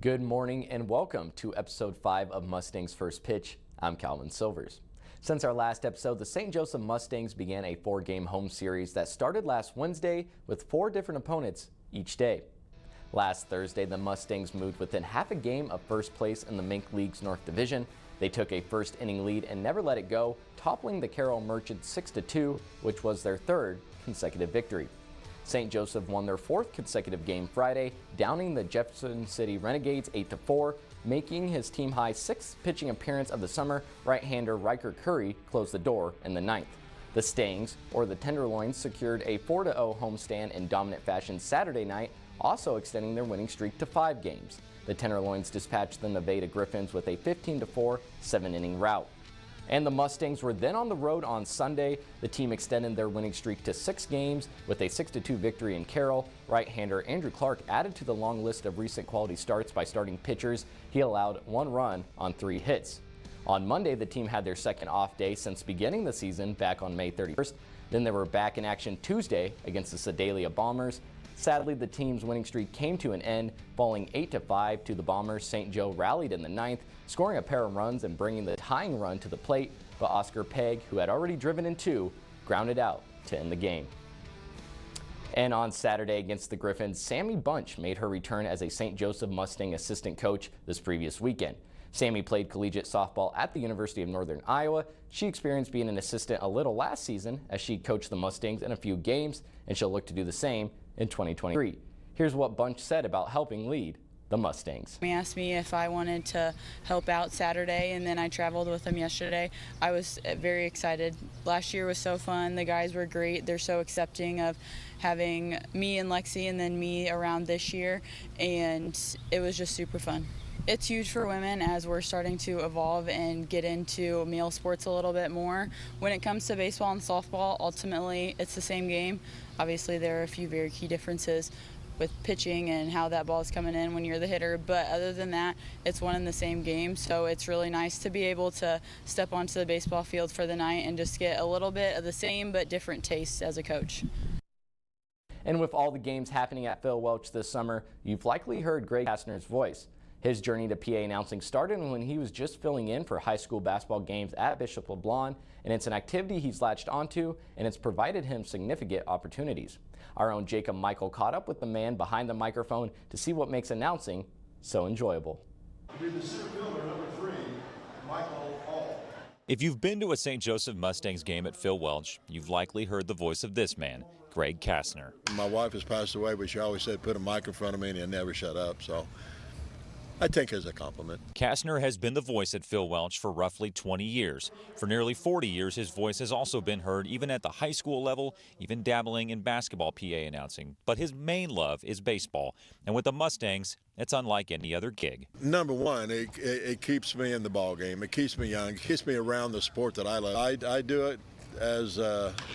Good morning and welcome to episode 5 of Mustangs First Pitch. I'm Calvin Silvers. Since our last episode, the St. Joseph Mustangs began a 4-game home series that started last Wednesday with 4 different opponents each day. Last Thursday, the Mustangs moved within half a game of first place in the Mink League's North Division. They took a first inning lead and never let it go, toppling the Carroll Merchants 6-2, which was their 3rd consecutive victory. St. Joseph won their 4th consecutive game Friday, downing the Jefferson City Renegades 8-4, making his team-high 6th pitching appearance of the summer. Right-hander Riker Curry closed the door in the 9th. The Stangs, or the Tenderloins, secured a 4-0 homestand in dominant fashion Saturday night, also extending their winning streak to 5 games. The Tenderloins dispatched the Nevada Griffins with a 15-4 7-inning rout. And the Mustangs were then on the road on Sunday. The team extended their winning streak to 6 games with a 6-2 victory in Carroll. Right-hander Andrew Clark added to the long list of recent quality starts by starting pitchers. He allowed 1 run on 3 hits. On Monday, the team had their second off day since beginning the season back on May 31st. Then they were back in action Tuesday against the Sedalia Bombers. Sadly, the team's winning streak came to an end, falling 8-5 to the Bombers. St. Joe rallied in the 9th, scoring a pair of runs and bringing the tying run to the plate, but Oscar Pegg, who had already driven in 2, grounded out to end the game. And on Saturday against the Griffins, Sammy Bunch made her return as a St. Joseph Mustang assistant coach this previous weekend. Sammy played collegiate softball at the University of Northern Iowa. She experienced being an assistant a little last season as she coached the Mustangs in a few games, and she'll look to do the same in 2023. Here's what Bunch said about helping lead the Mustangs. He asked me if I wanted to help out Saturday, and then I traveled with him yesterday. I was very excited. Last year was so fun. The guys were great. They're so accepting of having me and Lexi and then me around this year, and it was just super fun. It's huge for women as we're starting to evolve and get into male sports a little bit more. When it comes to baseball and softball, ultimately it's the same game. Obviously there are a few very key differences with pitching and how that ball is coming in when you're the hitter, but other than that, it's one and the same game. So it's really nice to be able to step onto the baseball field for the night and just get a little bit of the same but different tastes as a coach. And with all the games happening at Phil Welch this summer, you've likely heard Greg Kastner's voice. His journey to PA announcing started when he was just filling in for high school basketball games at Bishop LeBlond, and it's an activity he's latched onto, and it's provided him significant opportunities. Our own Jacob Michael caught up with the man behind the microphone to see what makes announcing so enjoyable. If you've been to a St. Joseph Mustangs game at Phil Welch, you've likely heard the voice of this man, Greg Kastner. My wife has passed away, but she always said put a mic in front of me and it never shut up, so I take it as a compliment. Kastner has been the voice at Phil Welch for roughly 20 years. For nearly 40 years, his voice has also been heard even at the high school level, even dabbling in basketball PA announcing. But his main love is baseball, and with the Mustangs, it's unlike any other gig. Number one, it keeps me in the ball game. It keeps me young. It keeps me around the sport that I love. I do it as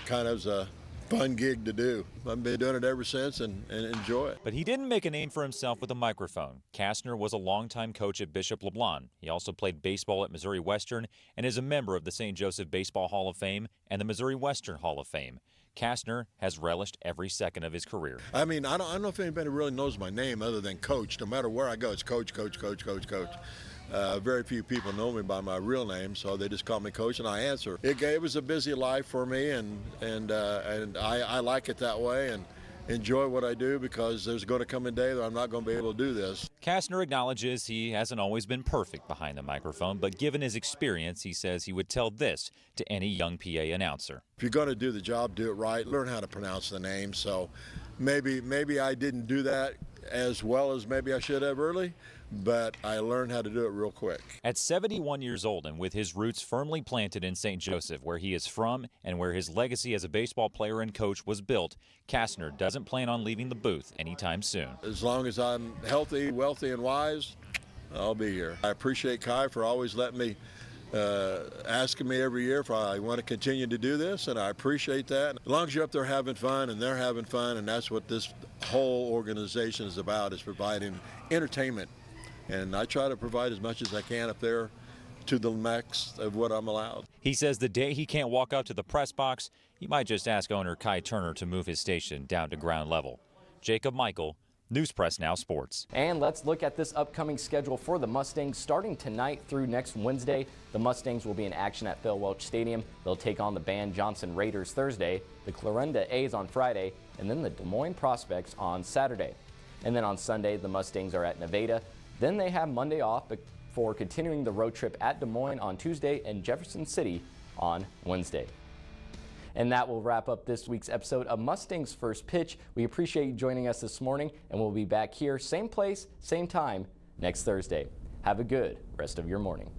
kind of a fun gig to do. I've been doing it ever since and enjoy it. But he didn't make a name for himself with a microphone. Kastner was a longtime coach at Bishop LeBlond. He also played baseball at Missouri Western and is a member of the St. Joseph Baseball Hall of Fame and the Missouri Western Hall of Fame. Kastner has relished every second of his career. I mean, I don't know if anybody really knows my name other than Coach. No matter where I go, it's Coach, Coach, Coach, Coach, Coach. Very few people know me by my real name, so they just call me Coach, and I answer. It was a busy life for me, and I like it that way and enjoy what I do because there's going to come a day that I'm not going to be able to do this. Kastner acknowledges he hasn't always been perfect behind the microphone, but given his experience, he says he would tell this to any young PA announcer. If you're going to do the job, do it right. Learn how to pronounce the name. So maybe I didn't do that as well as maybe I should have early, but I learned how to do it real quick. At 71 years old and with his roots firmly planted in St. Joseph, where he is from and where his legacy as a baseball player and coach was built, Kastner doesn't plan on leaving the booth anytime soon. As long as I'm healthy, wealthy, and wise, I'll be here. I appreciate Kai for always letting me asking me every year if I want to continue to do this, and I appreciate that. As long as you're up there having fun and they're having fun, and that's what this whole organization is about, is providing entertainment. And I try to provide as much as I can up there to the max of what I'm allowed. He says the day he can't walk up to the press box, he might just ask owner Kai Turner to move his station down to ground level. Jacob Michael, News Press Now Sports. And let's look at this upcoming schedule for the Mustangs. Starting tonight through next Wednesday, the Mustangs will be in action at Phil Welch Stadium. They'll take on the Van Johnson Raiders Thursday, the Clarinda A's on Friday, and then the Des Moines Prospects on Saturday. And then on Sunday, the Mustangs are at Nevada. Then they have Monday off before continuing the road trip at Des Moines on Tuesday and Jefferson City on Wednesday. And that will wrap up this week's episode of Mustangs First Pitch. We appreciate you joining us this morning, and we'll be back here, same place, same time, next Thursday. Have a good rest of your morning.